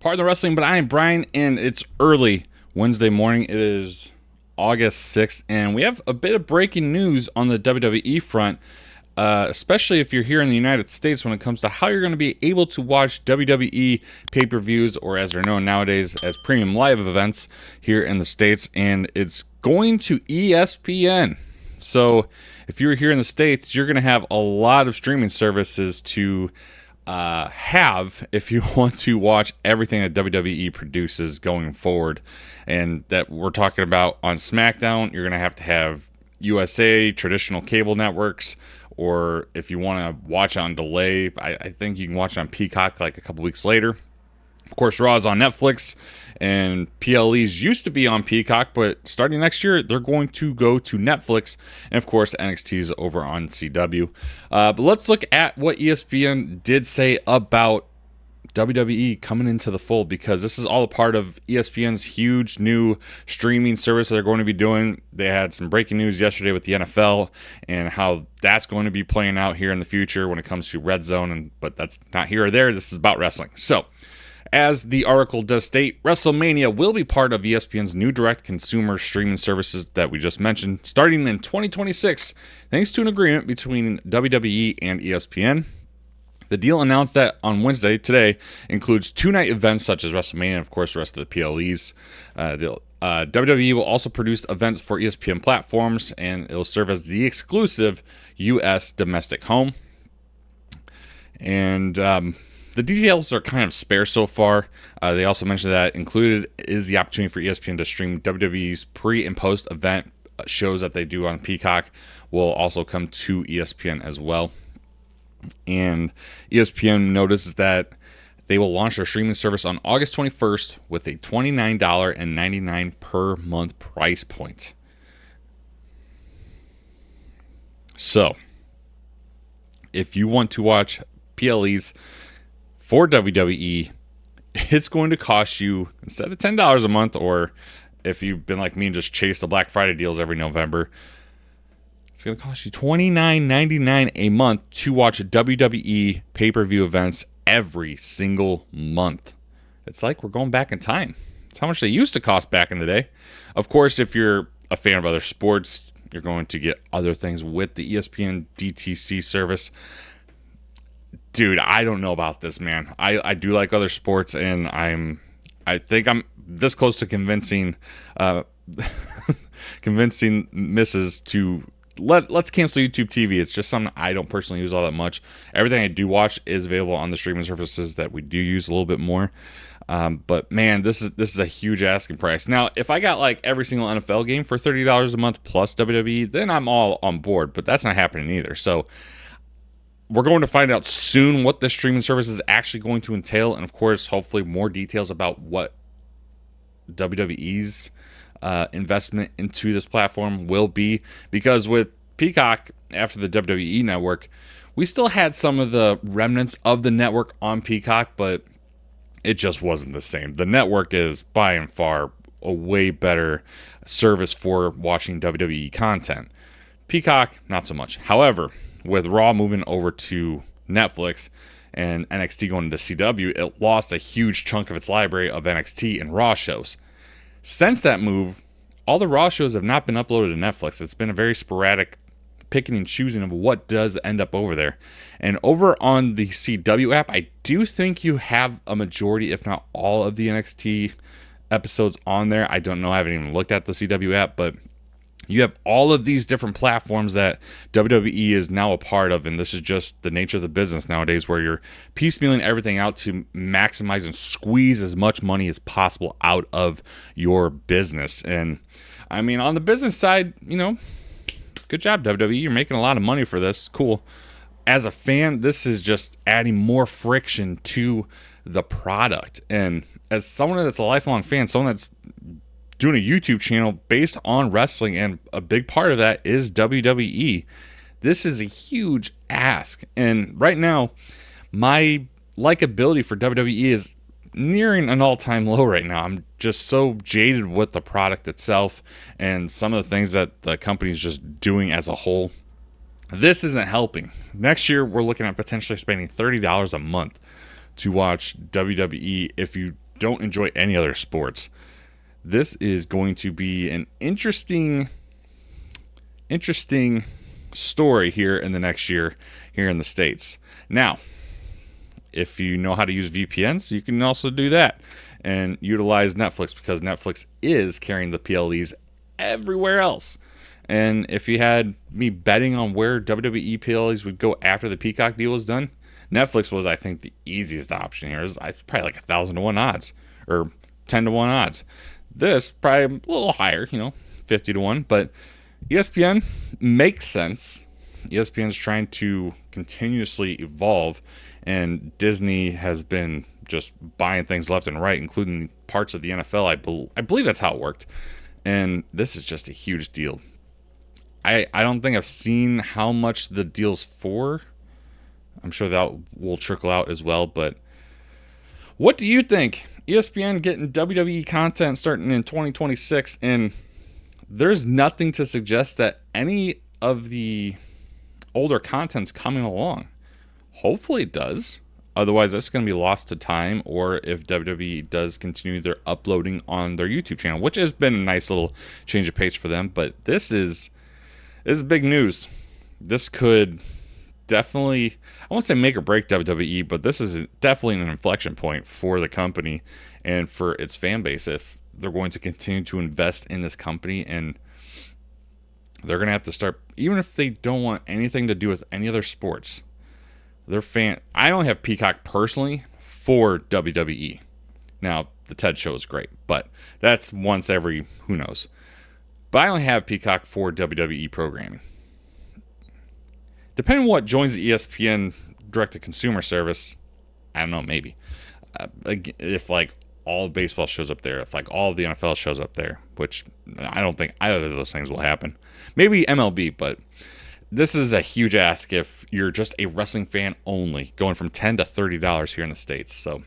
Pardon the Wrestling, but I am Bryan, and it's early Wednesday morning. It is August 6th, and we have a bit of breaking news on the WWE front, especially if you're here in the United States when it comes to how you're going to be able to watch WWE pay-per-views, or as they're known nowadays as premium live events here in the States, and it's going to ESPN. So if you're here in the States, you're going to have a lot of streaming services to have if you want to watch everything that WWE produces going forward. And that we're talking about on SmackDown, you're going to have USA, traditional cable networks, or if you want to watch on delay, I think you can watch it on Peacock like a couple weeks later. Of course, Raw is on Netflix, and PLEs used to be on Peacock, but starting next year, they're going to go to Netflix. And of course, NXT is over on CW. But let's look at what ESPN did say about WWE coming into the fold, because this is all a part of ESPN's huge new streaming service that they're going to be doing. They had some breaking news yesterday with the NFL and how that's going to be playing out here in the future when it comes to Red Zone. But that's not here or there. This is about wrestling. So, as the article does state, WrestleMania will be part of ESPN's new direct-consumer streaming services that we just mentioned, starting in 2026, thanks to an agreement between WWE and ESPN. The deal announced that on Wednesday, today, includes two-night events such as WrestleMania and, of course, the rest of the PLEs. WWE will also produce events for ESPN platforms, and it will serve as the exclusive U.S. domestic home. And the details are kind of sparse so far. They also mentioned that included is the opportunity for ESPN to stream WWE's pre- and post-event shows that they do on Peacock will also come to ESPN as well. And ESPN noticed that they will launch their streaming service on August 21st with a $29.99 per month price point. So, if you want to watch PLEs for WWE, it's going to cost you, instead of $10 a month, or if you've been like me and just chase the Black Friday deals every November, it's going to cost you $29.99 a month to watch WWE pay-per-view events every single month. It's like we're going back in time. It's how much they used to cost back in the day. Of course, if you're a fan of other sports, you're going to get other things with the ESPN DTC service. Dude, I don't know about this, man. I do like other sports, and I think I'm this close to convincing Mrs. to let's cancel YouTube TV. It's just something I don't personally use all that much. Everything I do watch is available on the streaming services that we do use a little bit more. But man, this is a huge asking price. Now, if I got like every single NFL game for $30 a month plus WWE, then I'm all on board. But that's not happening either. So we're going to find out soon what the streaming service is actually going to entail, and of course, hopefully more details about what WWE's investment into this platform will be. Because with Peacock, after the WWE network, we still had some of the remnants of the network on Peacock, but it just wasn't the same. The network is by and far a way better service for watching WWE content. Peacock, not so much. However, with Raw moving over to Netflix and NXT going to CW, it lost a huge chunk of its library of NXT and Raw shows. Since that move, all the Raw shows have not been uploaded to Netflix. It's been a very sporadic picking and choosing of what does end up over there. And over on the CW app, I do think you have a majority, if not all, of the NXT episodes on there. I don't know. I haven't even looked at the CW app, but you have all of these different platforms that WWE is now a part of, and this is just the nature of the business nowadays, where you're piecemealing everything out to maximize and squeeze as much money as possible out of your business. And I mean, on the business side, you know, good job, WWE. You're making a lot of money for this. Cool. As a fan, this is just adding more friction to the product. And as someone that's a lifelong fan, someone that's doing a YouTube channel based on wrestling, and a big part of that is WWE, this is a huge ask. And right now, my likability for WWE is nearing an all-time low right now. I'm just so jaded with the product itself and some of the things that the company is just doing as a whole. This isn't helping. Next year, we're looking at potentially spending $30 a month to watch WWE if you don't enjoy any other sports, this is going to be an interesting story here in the next year here in the States. Now, if you know how to use VPNs, you can also do that and utilize Netflix, because Netflix is carrying the PLEs everywhere else. And if you had me betting on where WWE PLEs would go after the Peacock deal was done, Netflix was, I think, the easiest option here. It's probably like 1,000 to 1 odds or 10 to 1 odds. This probably a little higher, 50 to 1, but ESPN makes sense. ESPN's trying to continuously evolve, and Disney has been just buying things left and right, including parts of the NFL. I believe that's how it worked. And this is just a huge deal. I don't think I've seen how much the deal's for. I'm sure that will trickle out as well. But what do you think? ESPN getting WWE content starting in 2026, and there's nothing to suggest that any of the older content's coming along. Hopefully it does. Otherwise, it's going to be lost to time, or if WWE does continue their uploading on their YouTube channel, which has been a nice little change of pace for them. But this is big news. This could definitely, I won't say make or break WWE, but this is definitely an inflection point for the company and for its fan base if they're going to continue to invest in this company. And they're going to have to start, even if they don't want anything to do with any other sports. I only have Peacock personally for WWE. Now, the TED show is great, but that's once every who knows. But I only have Peacock for WWE programming. Depending on what joins the ESPN direct-to-consumer service, I don't know, maybe. If like all of baseball shows up there, if like all of the NFL shows up there, which I don't think either of those things will happen. Maybe MLB, but this is a huge ask if you're just a wrestling fan only, going from $10 to $30 here in the States. So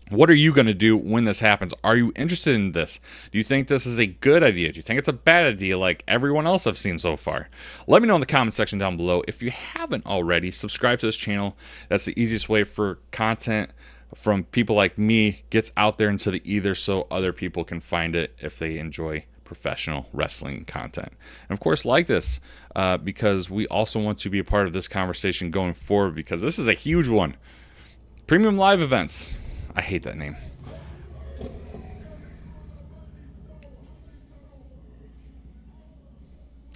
what are you going to do when this happens? Are you interested in this? Do you think this is a good idea? Do you think it's a bad idea like everyone else I've seen so far? Let me know in the comment section down below. If you haven't already, subscribe to this channel. That's the easiest way for content from people like me gets out there into the ether so other people can find it if they enjoy professional wrestling content. And of course, like this, because we also want to be a part of this conversation going forward, because this is a huge one. Premium live events. I hate that name.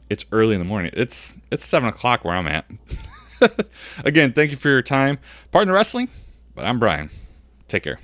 It's early in the morning. It's 7 o'clock where I'm at. Again, thank you for your time. Pardon the wrestling, but I'm Bryan. Take care.